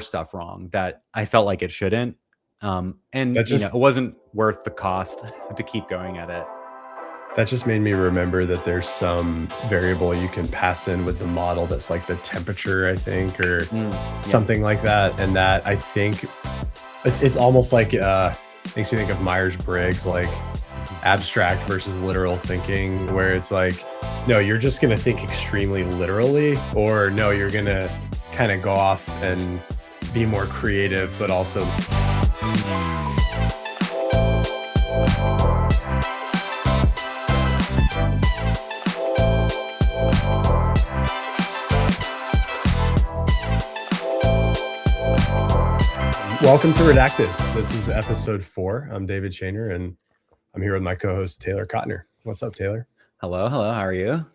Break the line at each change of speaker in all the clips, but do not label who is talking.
stuff wrong that I felt like it shouldn't. And it wasn't worth the cost to keep going at it.
That just made me remember that there's some variable you can pass in with the model that's like the temperature, I think, or something like that. And that, I think, it's almost like makes me think of Myers-Briggs, like abstract versus literal thinking, where it's like, no, you're just going to think extremely literally, or no, you're going to kind of go off and be more creative, but also... Welcome to Redacted. This is episode 4. I'm David Shaner, and I'm here with my co-host Taylor Cotner. What's up, Taylor?
Hello. How are you?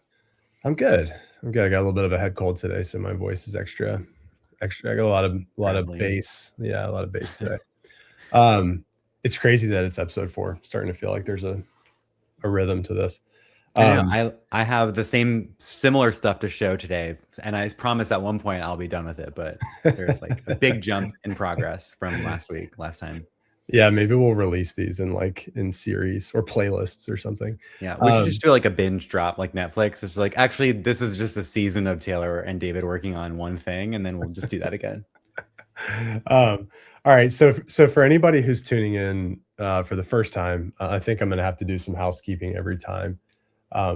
I'm good. I got a little bit of a head cold today, so my voice is extra. I got a lot of bass. Yeah, a lot of bass today. It's crazy that it's episode 4. I'm starting to feel like there's a rhythm to this.
I have the similar stuff to show today, and I promise at one point I'll be done with it, but there's like a big jump in progress from last time.
Yeah, maybe we'll release these in series or playlists or something.
Yeah, we should just do like a binge drop like Netflix. It's like, actually, this is just a season of Taylor and David working on one thing, and then we'll just do that again.
All right, so for anybody who's tuning in for the first time, I think I'm going to have to do some housekeeping every time.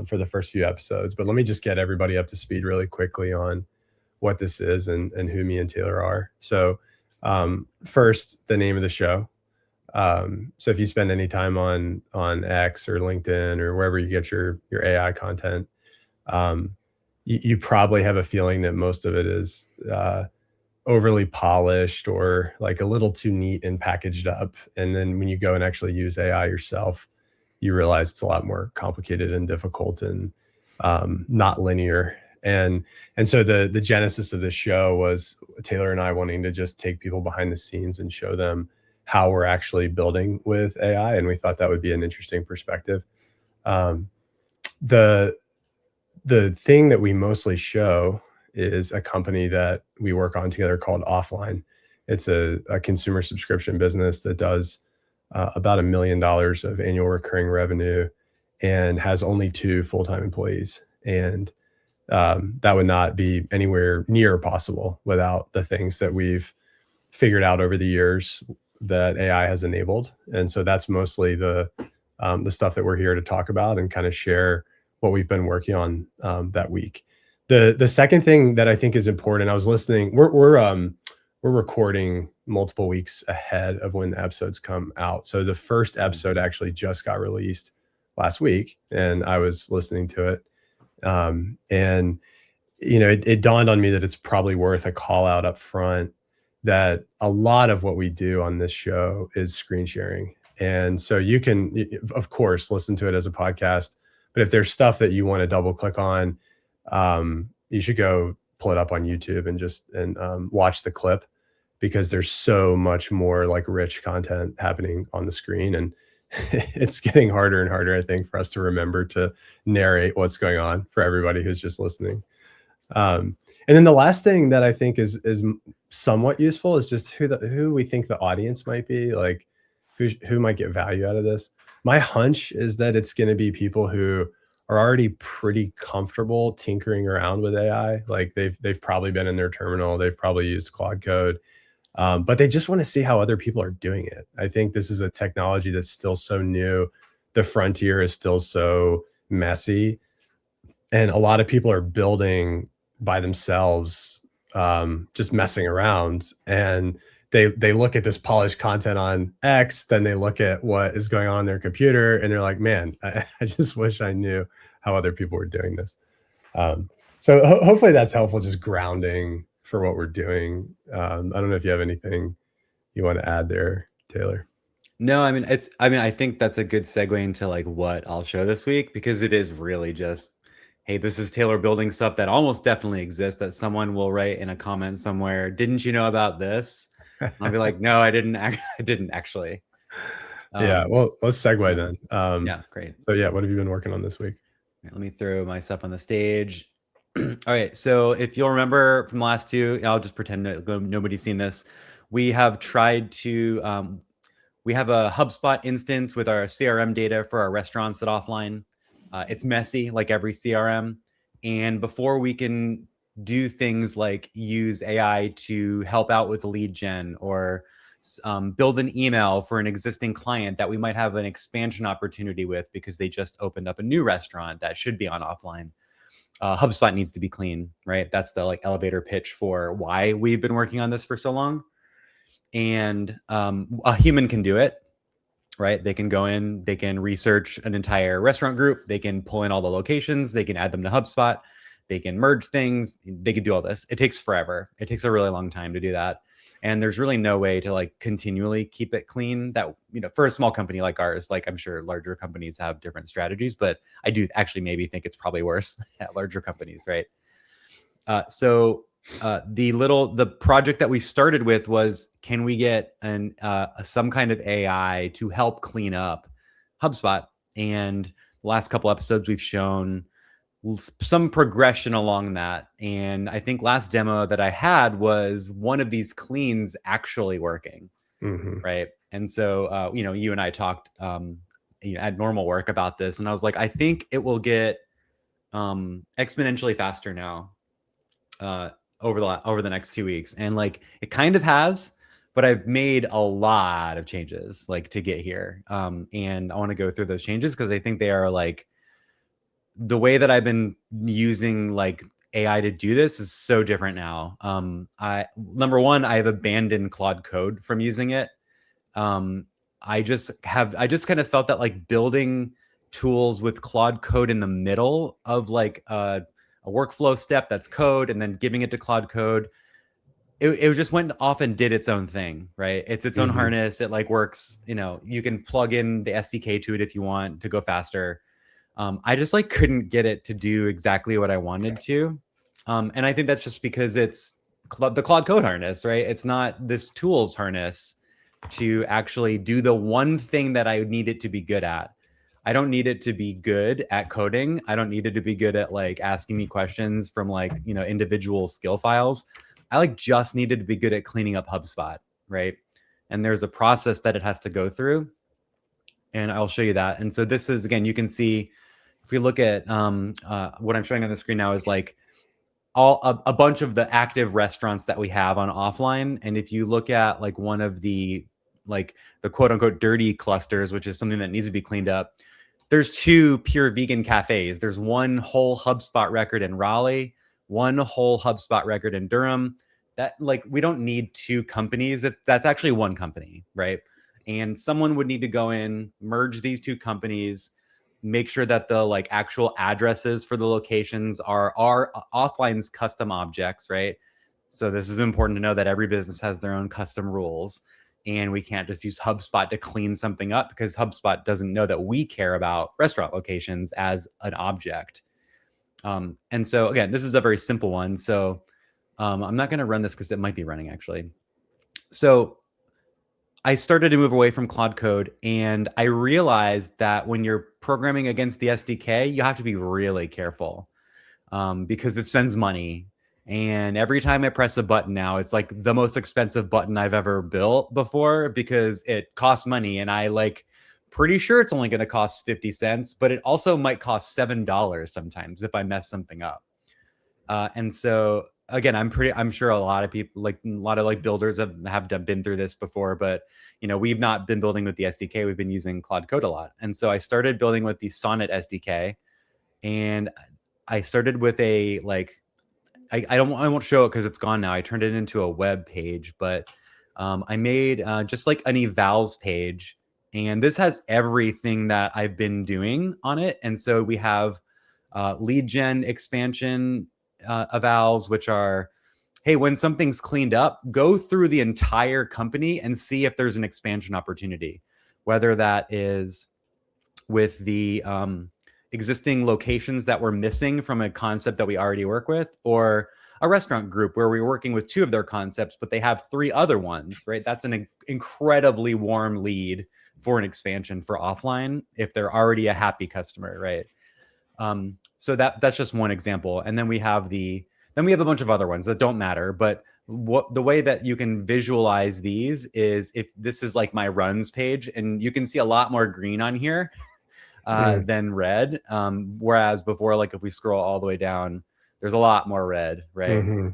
For the first few episodes, but let me just get everybody up to speed really quickly on what this is and who me and Taylor are. So first, the name of the show. So if you spend any time on X or LinkedIn or wherever you get your AI content, you probably have a feeling that most of it is overly polished or like a little too neat and packaged up. And then when you go and actually use AI yourself, you realize it's a lot more complicated and difficult and not linear. And so the genesis of this show was Taylor and I wanting to just take people behind the scenes and show them how we're actually building with AI. And we thought that would be an interesting perspective. The thing that we mostly show is a company that we work on together called Offline. It's a consumer subscription business that does about $1 million of annual recurring revenue and has only 2 full-time employees. And that would not be anywhere near possible without the things that we've figured out over the years that AI has enabled. And so that's mostly the stuff that we're here to talk about and kind of share what we've been working on that week. The second thing that I think is important, I was listening, we're recording multiple weeks ahead of when the episodes come out. So the first episode actually just got released last week, and I was listening to it. And it dawned on me that it's probably worth a call out up front that a lot of what we do on this show is screen sharing. And so you can, of course, listen to it as a podcast, but if there's stuff that you want to double click on, you should go pull it up on YouTube and watch the clip, because there's so much more like rich content happening on the screen, and it's getting harder and harder, I think, for us to remember to narrate what's going on for everybody who's just listening. And then the last thing that I think is somewhat useful is just who we think the audience might be, like who might get value out of this. My hunch is that it's going to be people who are already pretty comfortable tinkering around with AI. Like they've probably been in their terminal, they've probably used Claude Code. But they just want to see how other people are doing it. I think this is a technology that's still so new. The frontier is still so messy. And a lot of people are building by themselves, just messing around. And they look at this polished content on X, then they look at what is going on their computer, and they're like, man, I just wish I knew how other people were doing this. So hopefully that's helpful, just grounding for what we're doing. I don't know if you have anything you want to add there, Taylor.
No, I think that's a good segue into like what I'll show this week, because it is really just, hey, this is Taylor building stuff that almost definitely exists, that someone will write in a comment somewhere, didn't you know about this? And I'll be like, no, I didn't actually.
Yeah, well, let's segue then.
Yeah, great.
So yeah, what have you been working on this week?
Let me throw my stuff on the stage. All right. So if you'll remember from the last two, I'll just pretend that nobody's seen this. We have tried to, we have a HubSpot instance with our CRM data for our restaurants at Offline. It's messy like every CRM. And before we can do things like use AI to help out with lead gen or build an email for an existing client that we might have an expansion opportunity with because they just opened up a new restaurant that should be on Offline. HubSpot needs to be clean, right? That's the like elevator pitch for why we've been working on this for so long. And a human can do it, right? They can go in, they can research an entire restaurant group, they can pull in all the locations, they can add them to HubSpot, they can merge things, they can do all this. It takes forever. It takes a really long time to do that. And there's really no way to like continually keep it clean that, you know, for a small company like ours, like I'm sure larger companies have different strategies, but I do actually maybe think it's probably worse at larger companies, right? The project that we started with was, can we get some kind of AI to help clean up HubSpot? And the last couple episodes we've shown some progression along that. And I think last demo that I had was one of these cleans actually working, right? And so you and I talked at normal work about this, and I was like, I think it will get exponentially faster now over the next 2 weeks. And like it kind of has, but I've made a lot of changes like to get here. And I want to go through those changes because I think they are like the way that I've been using like AI to do this is so different now. Number one, I have abandoned Claude Code from using it. I just kind of felt that like building tools with Claude Code in the middle of like a workflow step that's code and then giving it to Claude Code, it just went off and did its own thing, right? It's its own harness. It like works, you can plug in the SDK to it if you want to go faster. I just like couldn't get it to do exactly what I wanted to. And I think that's just because it's the Claude Code harness, right? It's not this tools harness to actually do the one thing that I need it to be good at. I don't need it to be good at coding. I don't need it to be good at like asking me questions from like, individual skill files. I like just needed to be good at cleaning up HubSpot, right? And there's a process that it has to go through. And I'll show you that. And so this is, again, you can see, if we look at what I'm showing on the screen now is like a bunch of the active restaurants that we have on Offline. And if you look at like one of the quote unquote dirty clusters, which is something that needs to be cleaned up, there's two pure vegan cafes. There's one whole HubSpot record in Raleigh, one whole HubSpot record in Durham. That like, we don't need two companies. That's actually one company, right? And someone would need to go in, merge these two companies, make sure that the like actual addresses for the locations are Offline's custom objects, right? So this is important to know that every business has their own custom rules. And we can't just use HubSpot to clean something up because HubSpot doesn't know that we care about restaurant locations as an object. And so again, this is a very simple one. So I'm not going to run this because it might be running actually. So I started to move away from Claude Code, and I realized that when you're programming against the SDK, you have to be really careful because it spends money. And every time I press a button now, it's like the most expensive button I've ever built before because it costs money. And I like pretty sure it's only going to cost 50 cents, but it also might cost $7 sometimes if I mess something up. And so again, I'm sure a lot of people, like a lot of like builders have been through this before, but we've not been building with the SDK. We've been using Claude Code a lot. And so I started building with the Sonnet SDK, and I started with a like, I won't show it because it's gone now. I turned it into a web page, but I made just like an evals page, and this has everything that I've been doing on it. And so we have lead gen expansion evals, which are, hey, when something's cleaned up, go through the entire company and see if there's an expansion opportunity, whether that is with the existing locations that we're missing from a concept that we already work with, or a restaurant group where we're working with two of their concepts, but they have three other ones, right? That's an incredibly warm lead for an expansion for Offline if they're already a happy customer, right? So that's just one example. And then we have a bunch of other ones that don't matter. But the way that you can visualize these is if this is like my runs page, and you can see a lot more green on here than red. Whereas before, like if we scroll all the way down, there's a lot more red, right?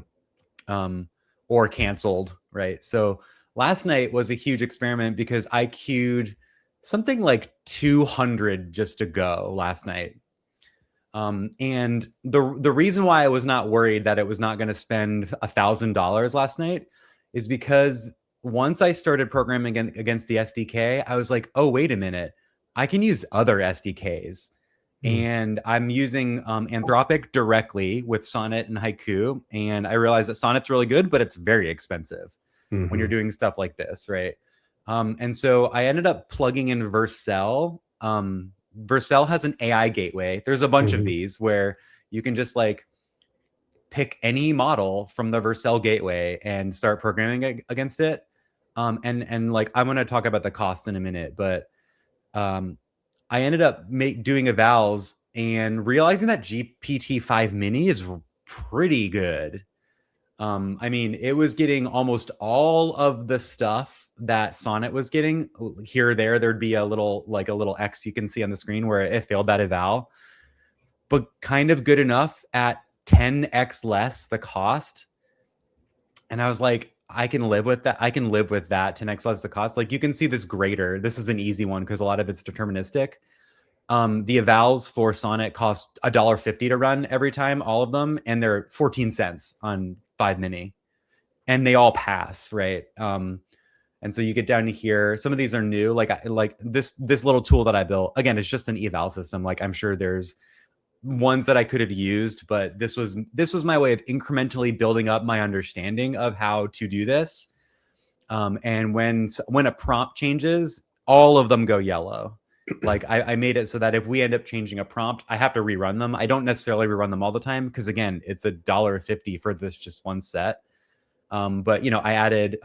Or canceled, right? So last night was a huge experiment because I queued something like 200 just to go last night. And the reason why I was not worried that it was not going to spend $1,000 last night is because once I started programming against the SDK, I was like, oh, wait a minute, I can use other SDKs. And I'm using Anthropic directly with Sonnet and Haiku. And I realized that Sonnet's really good, but it's very expensive when you're doing stuff like this, right? And so I ended up plugging in Vercel. Vercel has an AI gateway. There's a bunch of these where you can just like pick any model from the Vercel gateway and start programming against it. And like, I'm going to talk about the cost in a minute, but I ended up doing evals and realizing that GPT-5 Mini is pretty good. I mean, it was getting almost all of the stuff that Sonnet was getting. Here or there'd be a little X you can see on the screen where it failed that eval, but kind of good enough at 10x less the cost. And I was like, I can live with that. I can live with that 10x less the cost. Like you can see this grader. This is an easy one because a lot of it's deterministic. The evals for Sonnet cost $1.50 to run every time, all of them, and they're 14 cents on 5 Mini, and they all pass, right? And so you get down to here. Some of these are new, like this little tool that I built. Again, it's just an eval system. Like I'm sure there's ones that I could have used, but this was my way of incrementally building up my understanding of how to do this. And when a prompt changes, all of them go yellow. Like I made it so that if we end up changing a prompt, I have to rerun them. I don't necessarily rerun them all the time because again, it's $1.50 for this just one set. But I added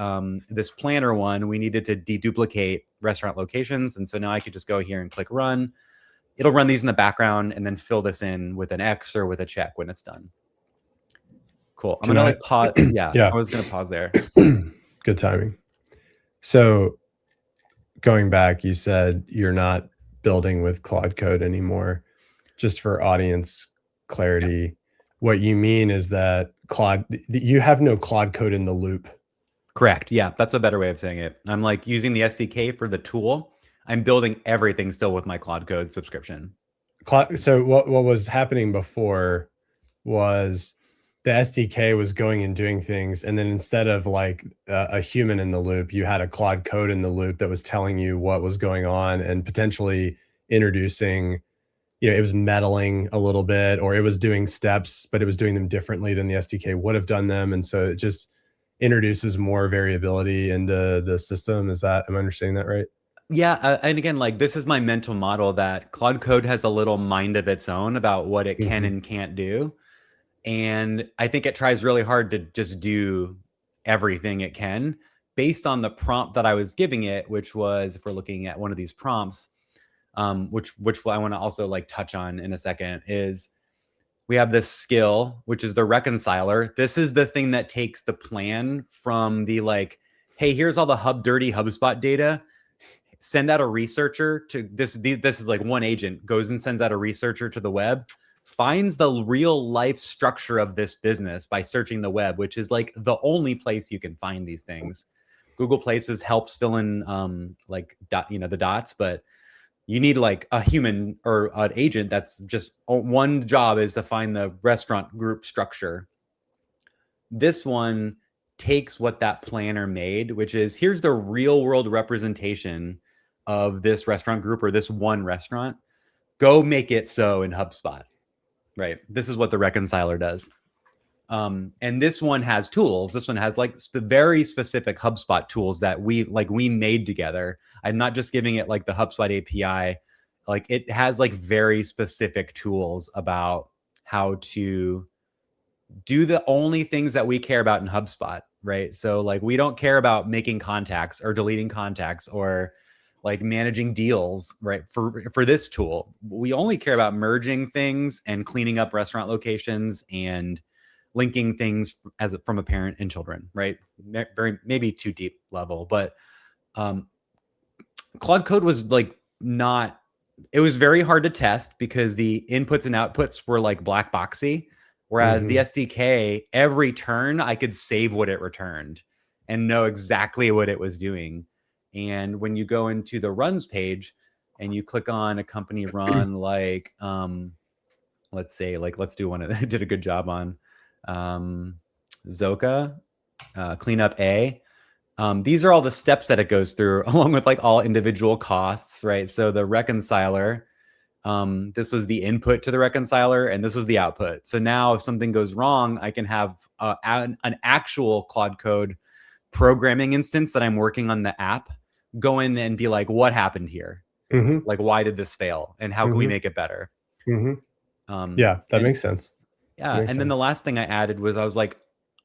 this planner one. We needed to deduplicate restaurant locations, and so now I could just go here and click run. It'll run these in the background and then fill this in with an X or with a check when it's done. Cool. I'm gonna pause. Yeah, I was gonna pause there.
Good timing. So going back, you said you're not building with Claude Code anymore. Just for audience clarity, what you mean is that you have no Claude Code in the loop.
Correct. Yeah, that's a better way of saying it. I'm like using the SDK for the tool. I'm building everything still with my Claude Code subscription.
So what was happening before was the SDK was going and doing things, and then instead of like a human in the loop, you had a Claude Code in the loop that was telling you what was going on and potentially introducing, it was meddling a little bit, or it was doing steps, but it was doing them differently than the SDK would have done them. And so it just introduces more variability into the system. Am I understanding that right?
Yeah, and again, like this is my mental model that Claude Code has a little mind of its own about what it can and can't do. And I think it tries really hard to just do everything it can based on the prompt that I was giving it, which was, if we're looking at one of these prompts, which I want to also like touch on in a second, is we have this skill, which is the reconciler. This is the thing that takes the plan from the like, hey, here's all the dirty HubSpot data. Send out a researcher to this. This is like one agent goes and sends out a researcher to the web, finds the real life structure of this business by searching the web, which is like the only place you can find these things. Google Places helps fill in the dots, but you need like a human or an agent that's just one job is to find the restaurant group structure. This one takes what that planner made, which is here's the real world representation of this restaurant group or this one restaurant. Go make it so in HubSpot, right? This is what the reconciler does. And this one has tools. This one has like very specific HubSpot tools that we made together. I'm not just giving it like the HubSpot API. Like it has like very specific tools about how to do the only things that we care about in HubSpot, right? So like we don't care about making contacts or deleting contacts or like managing deals, right? For this tool, we only care about merging things and cleaning up restaurant locations and linking things from a parent and children, right? Very maybe too deep level, but Claude Code was like not. It was very hard to test because the inputs and outputs were like black boxy, whereas the SDK, every turn I could save what it returned and know exactly what it was doing. And when you go into the runs page and you click on a company run, like let's say, like let's do one that I did a good job on, Zoka, cleanup A. These are all the steps that it goes through, along with like all individual costs, right? So the reconciler, this was the input to the reconciler, and this was the output. So now if something goes wrong, I can have an actual Claude Code programming instance that I'm working on the app go in and be like, what happened here? Like, why did this fail? And how can we make it better?
Yeah, that makes sense.
Yeah. And then the last thing I added was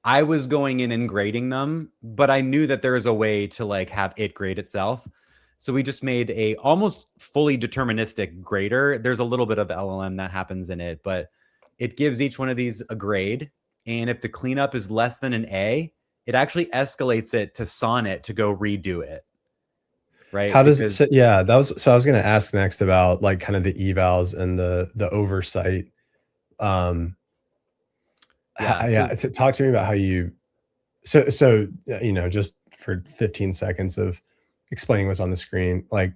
I was going in and grading them, but I knew that there is a way to like have it grade itself. So we just made a almost fully deterministic grader. There's a little bit of LLM that happens in it, but it gives each one of these a grade. And if the cleanup is less than an A, it actually escalates it to Sonnet to go redo it. Right.
How does it, so, yeah, that was, so I was going to ask next about like kind of the evals and the oversight. Talk to me about how you, you know, just for 15 seconds of explaining what's on the screen, like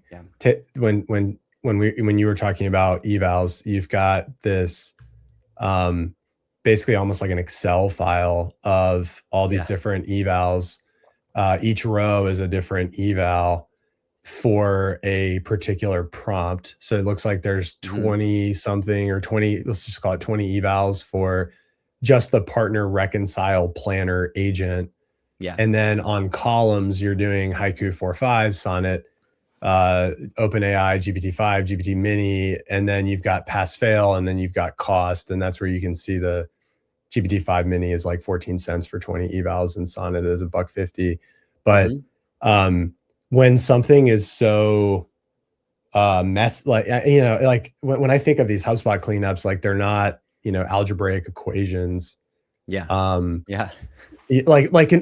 when you were talking about evals, you've got this, basically almost like an Excel file of all these different evals. Each row is a different eval for a particular prompt. So it looks like there's 20 something or 20, let's just call it 20 evals for just the partner reconcile planner agent.
Yeah.
And then on columns, you're doing Haiku 4.5, Sonnet, OpenAI, GPT-5, GPT Mini, and then you've got pass fail, and then you've got cost. And that's where you can see the GPT-5 Mini is like 14 cents for 20 evals, and Sonnet is $1.50. But when something is so like, you know, like when I think of these HubSpot cleanups, like they're not, you know, algebraic equations.
Like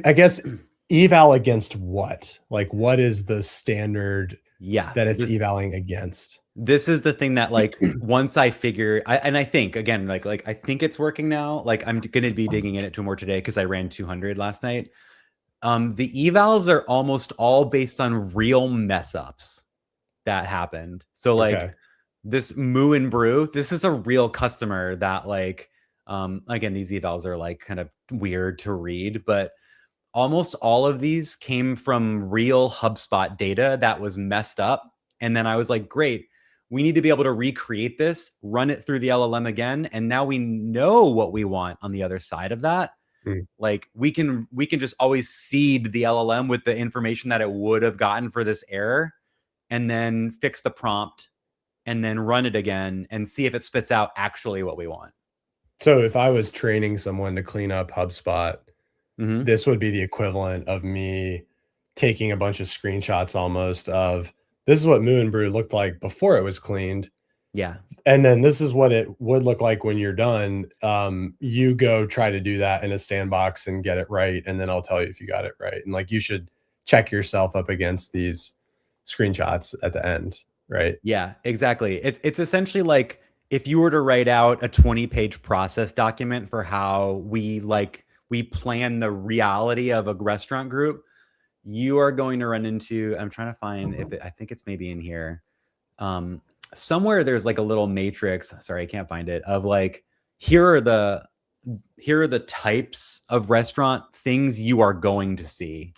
I guess eval against what? Like what is the standard that it's evaling against?
This is the thing that like once I figure, I think again, like I think it's working now. Like I'm going to be digging in it 2 more today because I ran 200 last night. The evals are almost all based on real mess ups that happened. So like this Moo and Brew, this is a real customer that like, again, these evals are like kind of weird to read, but almost all of these came from real HubSpot data that was messed up. And then I was like, great, we need to be able to recreate this, run it through the LLM again. And now we know what we want on the other side of that. Like we can just always seed the LLM with the information that it would have gotten for this error, and then fix the prompt and then run it again and see if it spits out actually what we want.
So if I was training someone to clean up HubSpot, this would be the equivalent of me taking a bunch of screenshots almost of this is what Moo and Brew looked like before it was cleaned.
Yeah.
And then this is what it would look like when you're done. You go try to do that in a sandbox and get it right. And then I'll tell you if you got it right. And like, you should check yourself up against these screenshots at the end. Right.
Yeah, exactly. It's essentially like if you were to write out a 20-page process document for how we plan the reality of a restaurant group, you are going to run into, I'm trying to find I think it's maybe in here. Somewhere there's like a little matrix. Sorry, I can't find it. Of like, here are the types of restaurant things you are going to see.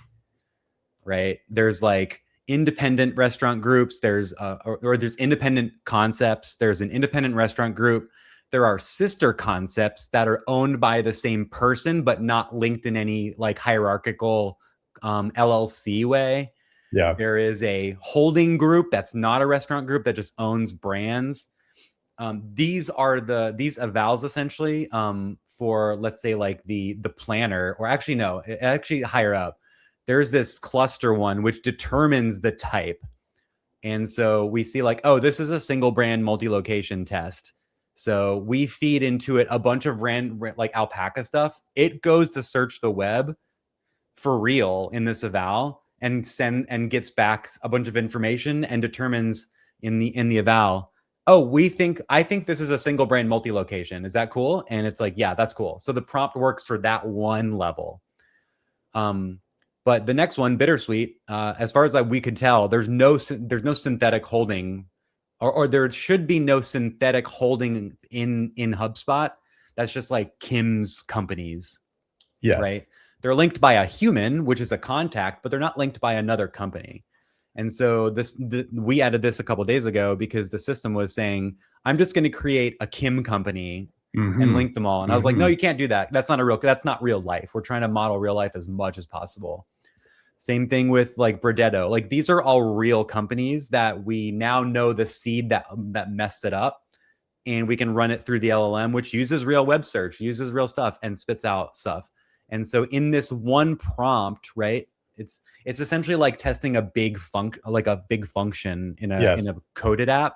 Right? There's like independent restaurant groups. There's there's independent concepts. There's an independent restaurant group. There are sister concepts that are owned by the same person but not linked in any like hierarchical LLC way.
Yeah.
There is a holding group that's not a restaurant group that just owns brands. These are these evals essentially for, let's say, like the planner, or actually no, actually higher up. There's this cluster one which determines the type. And so we see like, oh, this is a single brand multi-location test. So we feed into it a bunch of like alpaca stuff. It goes to search the web for real in this eval and gets back a bunch of information and determines in the eval, oh, I think this is a single brand multi-location. Is that cool? And it's like, yeah, that's cool. So the prompt works for that one level. But the next one, bittersweet, as far as we could tell, there's no synthetic holding, or there should be no synthetic holding in HubSpot. That's just like Kim's companies,
Yes.
right? They're linked by a human, which is a contact, but they're not linked by another company. And so we added this a couple of days ago because the system was saying, I'm just going to create a Kim company and link them all. And I was like, no, you can't do that. That's not real life. We're trying to model real life as much as possible. Same thing with like Bradetto. Like these are all real companies that we now know the seed that messed it up. And we can run it through the LLM, which uses real web search, uses real stuff, and spits out stuff. And so in this one prompt, right, it's essentially like testing a big function in a coded app,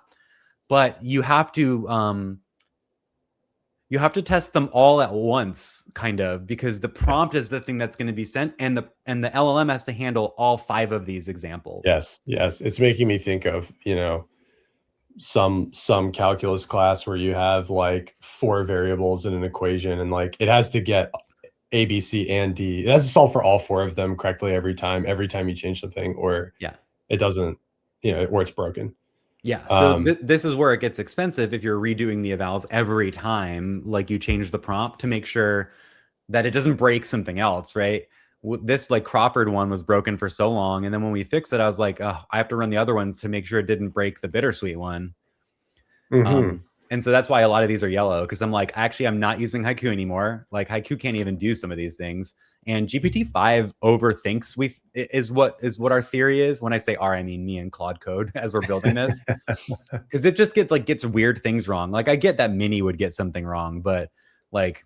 but you have to test them all at once, kind of, because the prompt is the thing that's going to be sent, and the LLM has to handle all 5 of these examples.
Yes. It's making me think of, some calculus class where you have like 4 variables in an equation, and like it has to get A, B, C, and D. It has to solve for all 4 of them correctly every time you change something, or it doesn't, or it's broken.
Yeah. So this is where it gets expensive if you're redoing the evals every time, like you change the prompt to make sure that it doesn't break something else, right? This like Crawford one was broken for so long. And then when we fixed it, I was like, oh, I have to run the other ones to make sure it didn't break the bittersweet one. And so that's why a lot of these are yellow, because I'm like, actually, I'm not using Haiku anymore. Like Haiku can't even do some of these things. And GPT-5 overthinks is what our theory is. When I say I mean me and Claude Code as we're building this, because it just gets weird things wrong. Like I get that Mini would get something wrong, but like,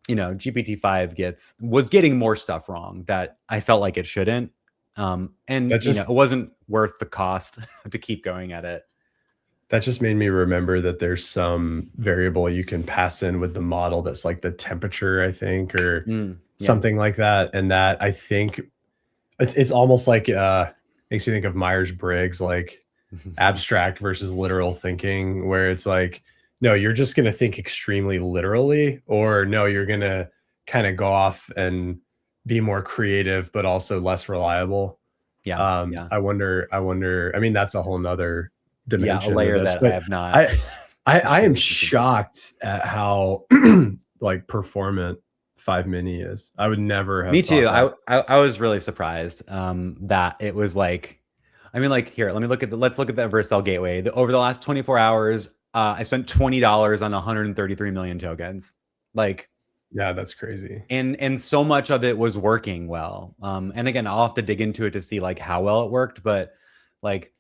GPT-5 was getting more stuff wrong that I felt like it shouldn't. And it wasn't worth the cost to keep going at it.
That just made me remember that there's some variable you can pass in with the model that's like the temperature, I think, or something like that. And that, I think, it's almost like makes me think of Myers-Briggs, like abstract versus literal thinking, where it's like, no, you're just going to think extremely literally, or no, you're going to kind of go off and be more creative, but also less reliable. I wonder, I mean, that's a whole nother dimension,
a layer
of this,
that I have not.
I am shocked at how like performant 5 Mini is. I would never have.
Me too. I was really surprised that it was like, I mean, like, here, let's look at that Vercel gateway. Over the last 24 hours, I spent $20 on 133 million tokens. Like,
yeah, that's crazy.
And so much of it was working well. And again, I'll have to dig into it to see like how well it worked, but like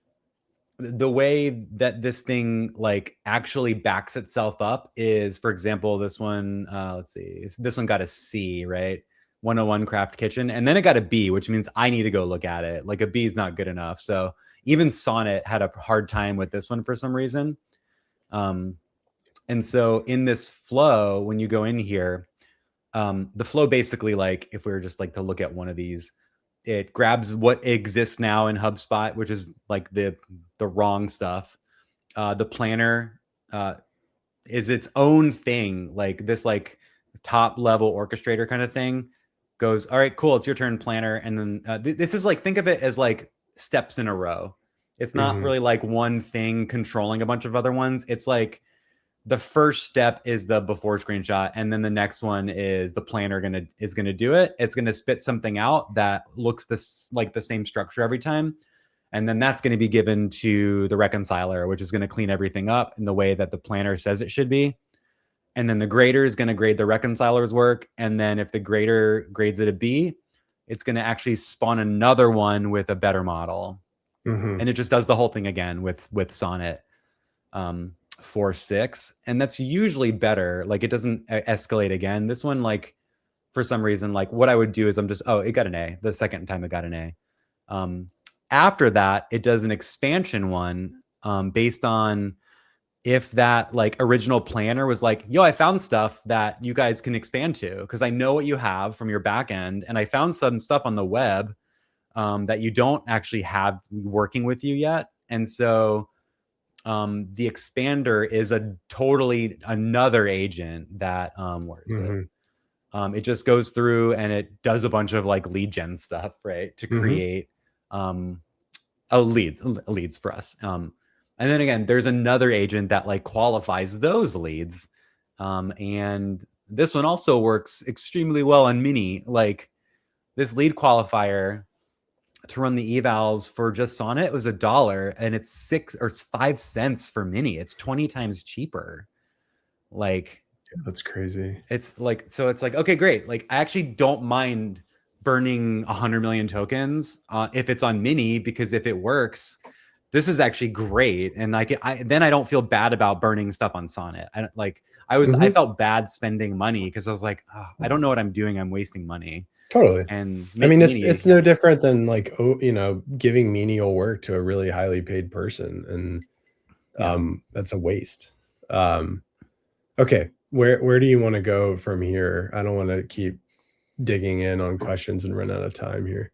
the way that this thing like actually backs itself up is, for example, this one, let's see, this one got a C, right? 101 Craft Kitchen. And then it got a B, which means I need to go look at it. Like a B is not good enough. So even Sonnet had a hard time with this one for some reason. And so in this flow, when you go in here, the flow basically, like if we were just like to look at one of these, it grabs what exists now in HubSpot, which is like the wrong stuff. The planner is its own thing, like this like top level orchestrator kind of thing. Goes, all right, cool, it's your turn, planner. And then this is like, think of it as like steps in a row. It's not really like one thing controlling a bunch of other ones. It's like the first step is the before screenshot, and then the next one is the planner is gonna do it. It's gonna spit something out that looks like the same structure every time, and then that's going to be given to the reconciler, which is going to clean everything up in the way that the planner says it should be. And then the grader is going to grade the reconciler's work, and then if the grader grades it a B, it's going to actually spawn another one with a better model, and it just does the whole thing again with Sonnet. 4.6, and that's usually better. Like it doesn't escalate again. This one, like for some reason, like what I would do is it got an A the second time it got an A. after that, it does an expansion one based on if that like original planner was like, yo, I found stuff that you guys can expand to because I know what you have from your back end, and I found some stuff on the web that you don't actually have working with you yet. And so the expander is a totally another agent that where is it? It just goes through and it does a bunch of like lead gen stuff, right, to create leads for us. And then again, there's another agent that like qualifies those leads. And this one also works extremely well on Mini. Like this lead qualifier to run the evals for just Sonnet was $1, and it's 5 cents for Mini. It's 20 times cheaper. Like,
yeah, that's crazy.
It's like, so it's like, okay, great. Like, I actually don't mind burning 100 million tokens if it's on Mini, because if it works, this is actually great. And like, then I don't feel bad about burning stuff on Sonnet. I felt bad spending money because I was like, oh, I don't know what I'm doing. I'm wasting money.
Totally.
And
I mean, it's no different than like, giving menial work to a really highly paid person. And that's a waste. Okay. Where do you want to go from here? I don't want to keep digging in on questions and run out of time here.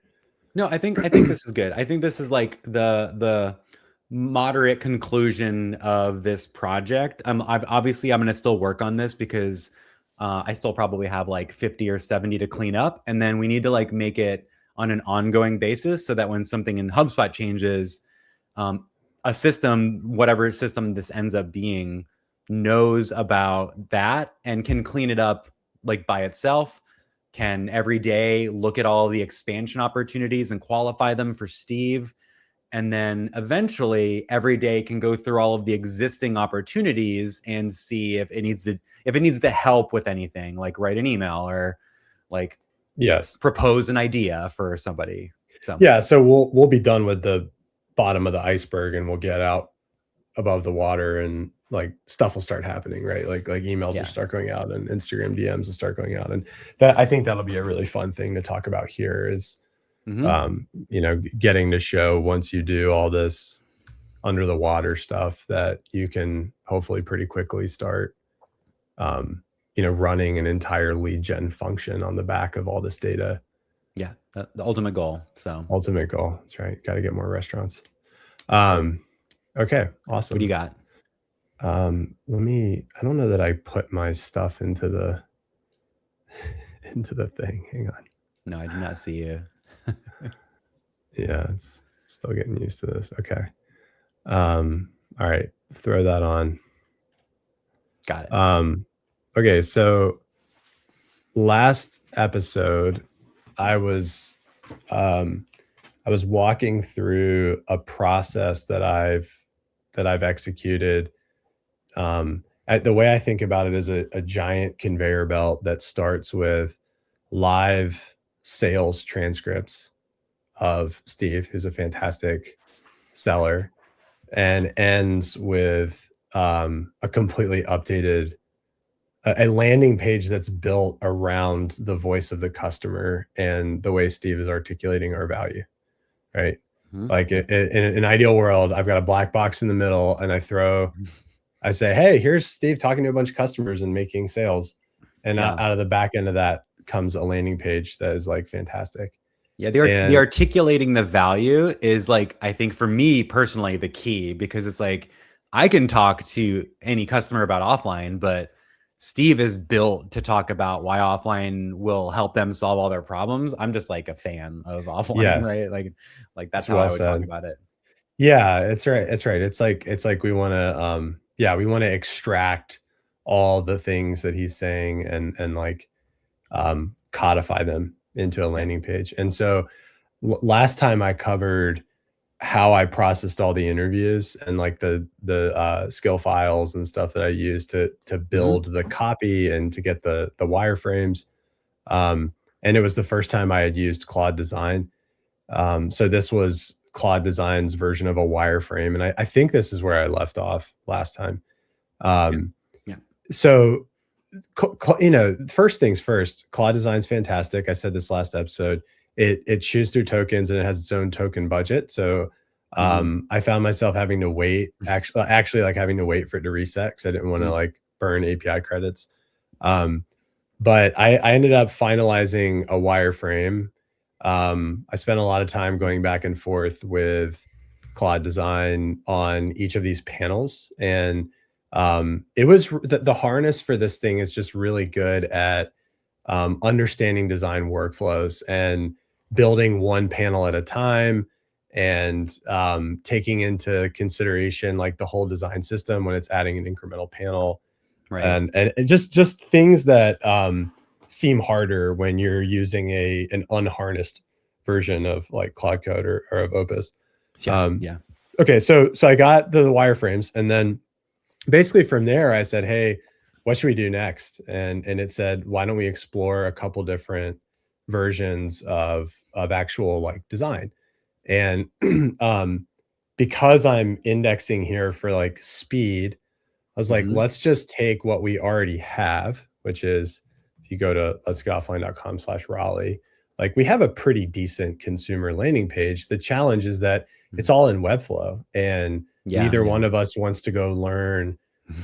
No, I think this is good. I think this is like the moderate conclusion of this project. I'm going to still work on this because I still probably have like 50 or 70 to clean up. And then we need to like make it on an ongoing basis so that when something in HubSpot changes, a system, whatever system this ends up being, knows about that and can clean it up like by itself, can every day look at all the expansion opportunities and qualify them for Steve. And then eventually every day can go through all of the existing opportunities and see if it needs to help with anything, like write an email or like propose an idea for somebody.
So we'll be done with the bottom of the iceberg and we'll get out above the water, and like stuff will start happening, right? Like emails will start going out and Instagram DMs will start going out. And that, I think that'll be a really fun thing to talk about here is, getting to show once you do all this under the water stuff that you can hopefully pretty quickly start, running an entire lead gen function on the back of all this data.
Yeah. The ultimate goal.
Ultimate goal. That's right. Got to get more restaurants. Okay. Awesome.
What do you got?
I don't know that I put my stuff into the thing. Hang on.
No, I did not see you.
Yeah, it's still getting used to this. Okay. All right. Throw that on.
Got it.
Okay. So last episode, I was walking through a process that I've executed. The way I think about it is a giant conveyor belt that starts with live sales transcripts of Steve, who's a fantastic seller, and ends with a completely updated a landing page that's built around the voice of the customer and the way Steve is articulating our value, right? Like in an ideal world, I've got a black box in the middle and I say, hey, here's Steve talking to a bunch of customers and making sales. And out of the back end of that comes a landing page that is like fantastic.
Yeah, the articulating the value is like, I think for me personally, the key, because it's like, I can talk to any customer about offline, but Steve is built to talk about why offline will help them solve all their problems. I'm just like a fan of offline, right? Like that's how I would talk about it.
Yeah, it's right. It's right. It's like we want to extract all the things that he's saying and like codify them into a landing page. And so last time I covered how I processed all the interviews and like the skill files and stuff that I used to build the copy and to get the wireframes. And it was the first time I had used Claude Design. So this was Claude Design's version of a wireframe. And I think this is where I left off last time. So, first things first, Claude Design's fantastic. I said this last episode. it chews through tokens and it has its own token budget. So I found myself having to wait, actually like having to wait for it to reset because I didn't want to like burn API credits. But I ended up finalizing a wireframe. I spent a lot of time going back and forth with Claude Design on each of these panels, and it was the harness for this thing is just really good at understanding design workflows and building one panel at a time, and taking into consideration like the whole design system when it's adding an incremental panel.
Right.
And just things that seem harder when you're using an unharnessed version of like Claude Code or of Opus.
Yeah.
Okay, so I got the wireframes, and then basically from there I said, hey, what should we do next? And it said, why don't we explore a couple different versions of actual like design? And because I'm indexing here for like speed, I was like, let's just take what we already have, which is if you go to letsgetoffline.com/Raleigh, like we have a pretty decent consumer landing page. The challenge is that it's all in Webflow, and neither one of us wants to go learn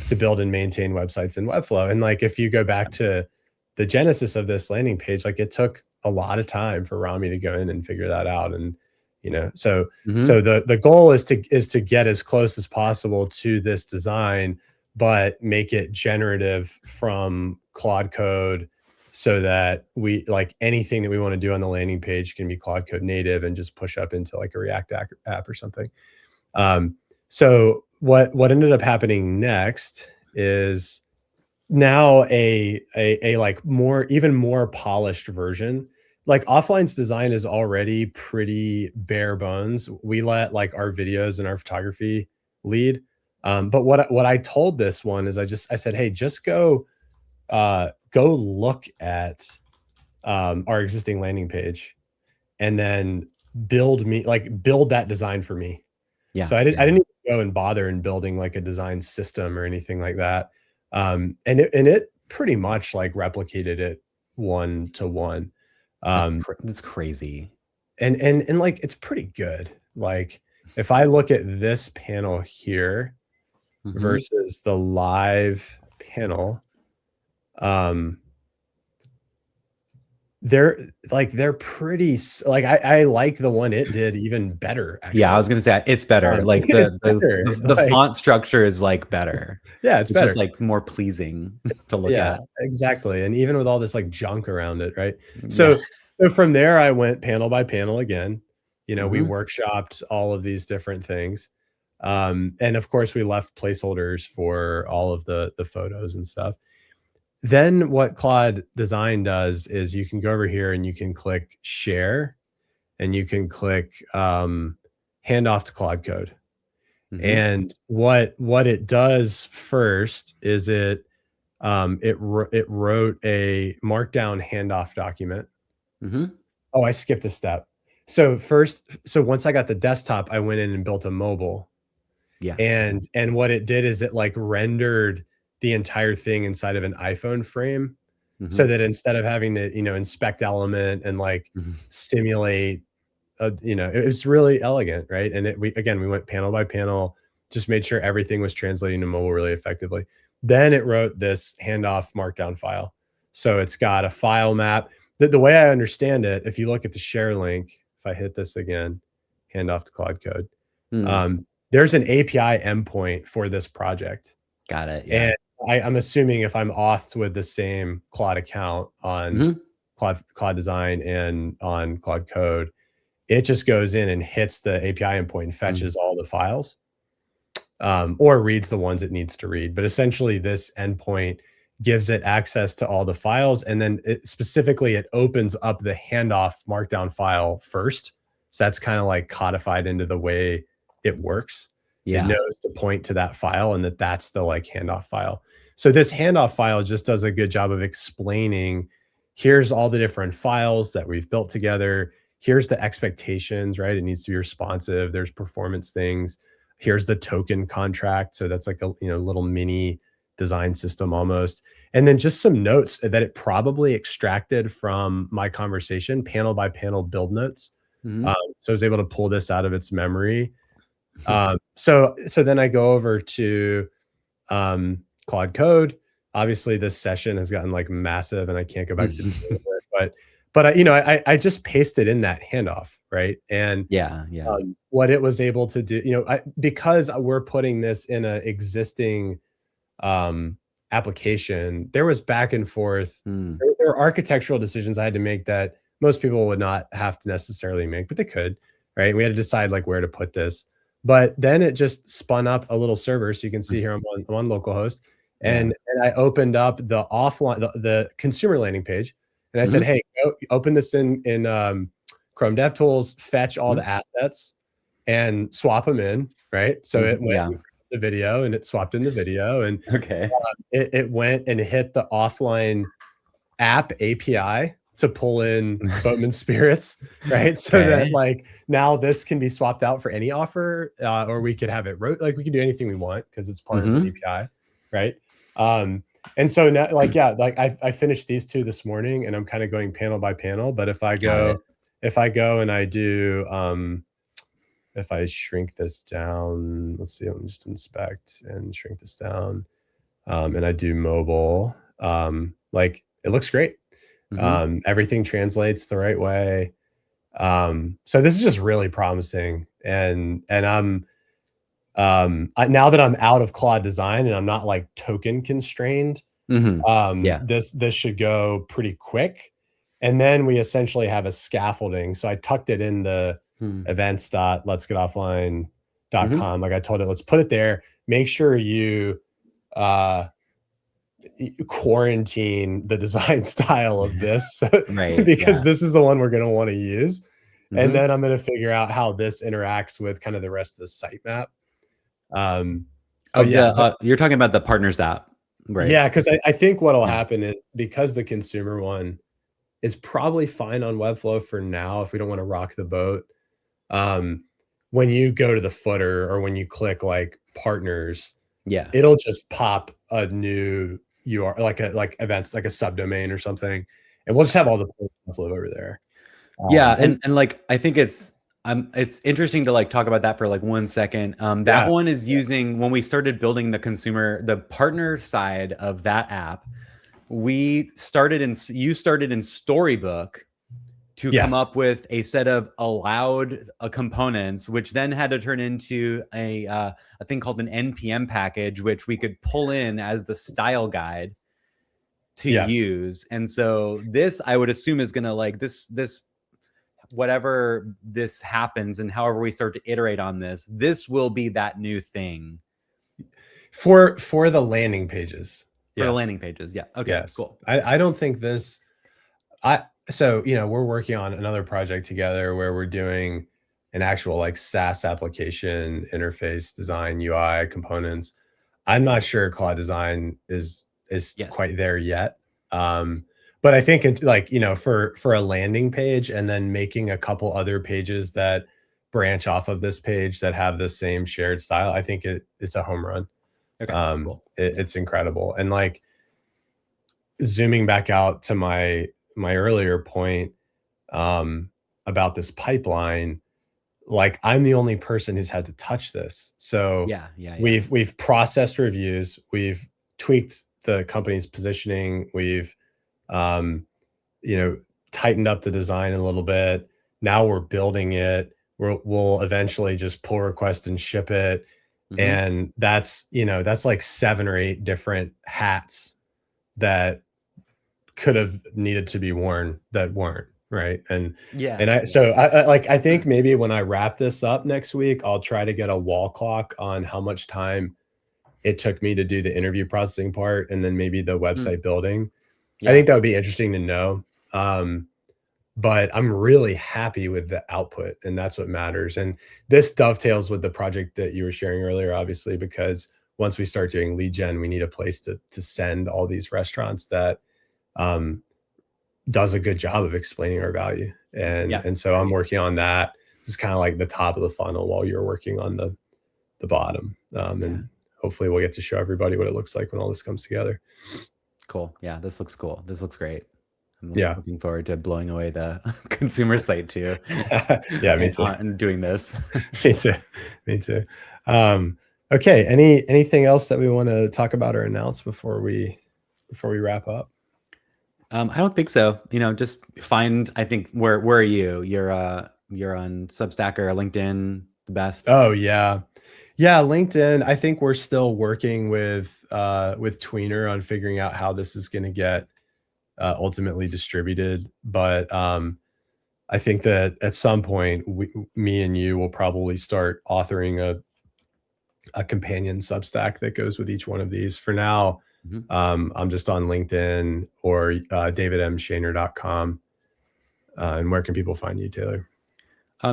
to build and maintain websites in Webflow. And like if you go back to the genesis of this landing page, like it took a lot of time for Rami to go in and figure that out. And so the goal is to get as close as possible to this design, but make it generative from Claude Code so that we like anything that we want to do on the landing page can be Claude Code native and just push up into like a React app or something. So what ended up happening next is now a like even more polished version. Like Offline's design is already pretty bare bones. We let like our videos and our photography lead. But what I told this one is I said, hey, just go look at our existing landing page and then build that design for me.
Yeah.
So I didn't even go and bother in building like a design system or anything like that. And it pretty much like replicated it 1-to-1.
That's crazy.
And like it's pretty good. Like if I look at this panel here versus the live panel, they're pretty like I like the one it did even better, actually.
Yeah, I was gonna say it's better. Like the
like,
font structure is like better.
Yeah, it's better.
Just like more pleasing to look at.
Exactly. And even with all this like junk around it, right? So from there I went panel by panel again. We workshopped all of these different things. And of course we left placeholders for all of the photos and stuff. Then what Claude Design does is you can go over here and you can click share, and you can click handoff to Claude Code. And what it does first is it wrote a markdown handoff document. Oh, I skipped a step. So once I got the desktop, I went in and built a mobile.
Yeah.
And what it did is it like rendered the entire thing inside of an iPhone frame, so that instead of having to inspect element and like simulate, it was really elegant, right? And we went panel by panel, just made sure everything was translating to mobile really effectively. Then it wrote this handoff markdown file, so it's got a file map. The way I understand it, if you look at the share link, if I hit this again, handoff to Claude Code, there's an API endpoint for this project.
Got it. Yeah.
And I'm assuming if I'm authed with the same Claude account on Claude Design and on Claude Code, it just goes in and hits the API endpoint and fetches all the files, or reads the ones it needs to read. But essentially, this endpoint gives it access to all the files, and then it opens up the handoff markdown file first. So that's kind of like codified into the way it works. It knows to point to that file and that's the like handoff file. So this handoff file just does a good job of explaining, here's all the different files that we've built together. Here's the expectations, right? It needs to be responsive. There's performance things. Here's the token contract. So that's like a little mini design system almost. And then just some notes that it probably extracted from my conversation, panel by panel build notes.
Mhm.
So I was able to pull this out of its memory. So then I go over to Claude Code. Obviously, this session has gotten like massive, and I can't go back to doing it. But I just pasted in that handoff, right? And
Yeah, yeah.
what it was able to do, because we're putting this in an existing application, there was back and forth.
Mm.
There were architectural decisions I had to make that most people would not have to necessarily make, but they could, right? We had to decide like where to put this. But then it just spun up a little server. So you can see here I'm on localhost.
Yeah.
And I opened up the offline, the consumer landing page. And I said,
Mhm,
hey, open this in Chrome DevTools, fetch all
mhm.
the assets and swap them in, right? So
Mhm,
it went
yeah.
and the video and it swapped in the video, and
Okay.
it went and hit the offline app API to pull in Boatman Spirits, right? So that
Okay.
like now this can be swapped out for any offer, or we could have it like we can do anything we want because it's part of the
Mhm.
API, right? And so now, like, yeah, like I finished these two this morning, and I'm kind of going panel by panel. But
Got it.
if I go and I do, if I shrink this down, let's see, let me just inspect and shrink this down, and I do mobile, like it looks great.
Mhm.
Everything translates the right way. So this is just really promising. And now that I'm out of Claude Design and I'm not like token constrained,
Mhm. Yeah.
this should go pretty quick. And then we essentially have a scaffolding. So I tucked it in the
Hmm. Mhm.
events.letsgetoffline.com. Like I told it, let's put it there. Make sure you uh quarantine the design style of this
Right,
because
yeah.
this is the one we're going to want to use. And
Mhm.
then I'm going to figure out how this interacts with kind of the rest of the sitemap. Um, but
Of
yeah,
the, you're talking about the partners app, right?
yeah, because I think what'll
Yeah.
happen is because the consumer one is probably fine on Webflow for now if we don't want to rock the boat. Um, when you go to the footer or when you click like partners,
Yeah.
it'll just pop a new UR like events, like a subdomain or something, and we'll just have all the stuff live over there.
Yeah,
And
and like I think it's interesting to like talk about that for like 1 second. That
yeah,
one is using when we started building the partner side of that app, you started in Storybook to come
yes,
up with a set of allowed components, which then had to turn into a thing called an NPM package, which we could pull in as the style guide to
yes.
use. And so this, I would assume, is going to like this whatever this happens and however we start to iterate on this will be that new thing
For the landing pages,
for the
yes,
landing pages. Yeah. Okay.
yes.
Cool.
I don't think this. I so we're working on another project together where we're doing an actual like SaaS application interface design, UI components. I'm not sure Claude Design is
Yes.
quite there yet. Um, but I think it's like, for a landing page and then making a couple other pages that branch off of this page that have the same shared style, I think it's a home run.
Okay. Cool. Yeah.
It's incredible. And like zooming back out to my earlier point, um, about this pipeline, like I'm the only person who's had to touch this. So
Yeah. Yeah. Yeah.
we've processed reviews, we've tweaked the company's positioning, we've um, you know tightened up the design a little bit. Now we're building it. We'll eventually just pull request and ship it,
Mm-hmm.
and that's like 7 or 8 different hats that could have needed to be worn that weren't, right? And
Yeah.
I
Yeah.
so I think maybe when I wrap this up next week, I'll try to get a wall clock on how much time it took me to do the interview processing part and then maybe the
Mm.
website building. I
Yeah.
think that would be interesting to know. But I'm really happy with the output, and that's what matters. And this dovetails with the project that you were sharing earlier, obviously, because once we start doing lead gen, we need a place to send all these restaurants that um, does a good job of explaining our value. And
Yeah.
and so I'm working on that. This is kind of like the top of the funnel while you're working on the bottom.
Yeah.
And hopefully we'll get to show everybody what it looks like when all this comes together.
Cool. Yeah, this looks cool. This looks great. I'm
Yeah.
looking forward to blowing away the consumer site too.
Yeah, me too.
And doing this.
Me too. Me too. Okay. Anything else that we want to talk about or announce before we wrap up?
I don't think so. Just find. I think where are you? You're on Substack or LinkedIn. The best.
Oh yeah, LinkedIn. I think we're still working with Tweener on figuring out how this is going to get ultimately distributed. But I think that at some point, me and you will probably start authoring a companion Substack that goes with each one of these. For now, I'm just on LinkedIn or davidmshaner.com. And where can people find you, Taylor?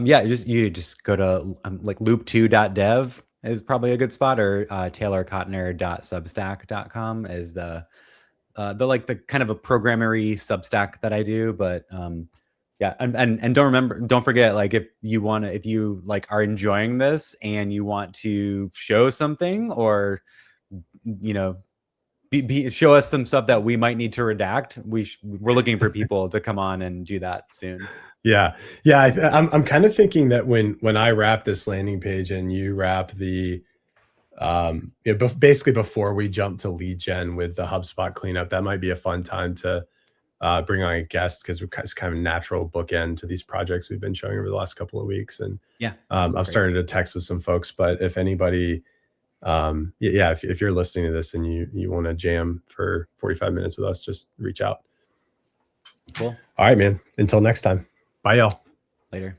Yeah, you just go to like loop2.dev is probably a good spot, or taylorcotner.substack.com is the kind of a programmery Substack that I do. But yeah, and don't forget, like if you are enjoying this and you want to show something, or show us some stuff that we might need to redact, we're looking for people to come on and do that soon.
Yeah. I'm kind of thinking that when I wrap this landing page and you wrap the basically before we jump to lead gen with the HubSpot cleanup, that might be a fun time to bring on a guest, because it's kind of a natural bookend to these projects we've been showing over the last couple of weeks. And
yeah,
I've started to text with some folks, but if anybody, if you're listening to this and you want to jam for 45 minutes with us, just reach out.
Cool.
All right, man. Until next time. Bye, y'all.
Later.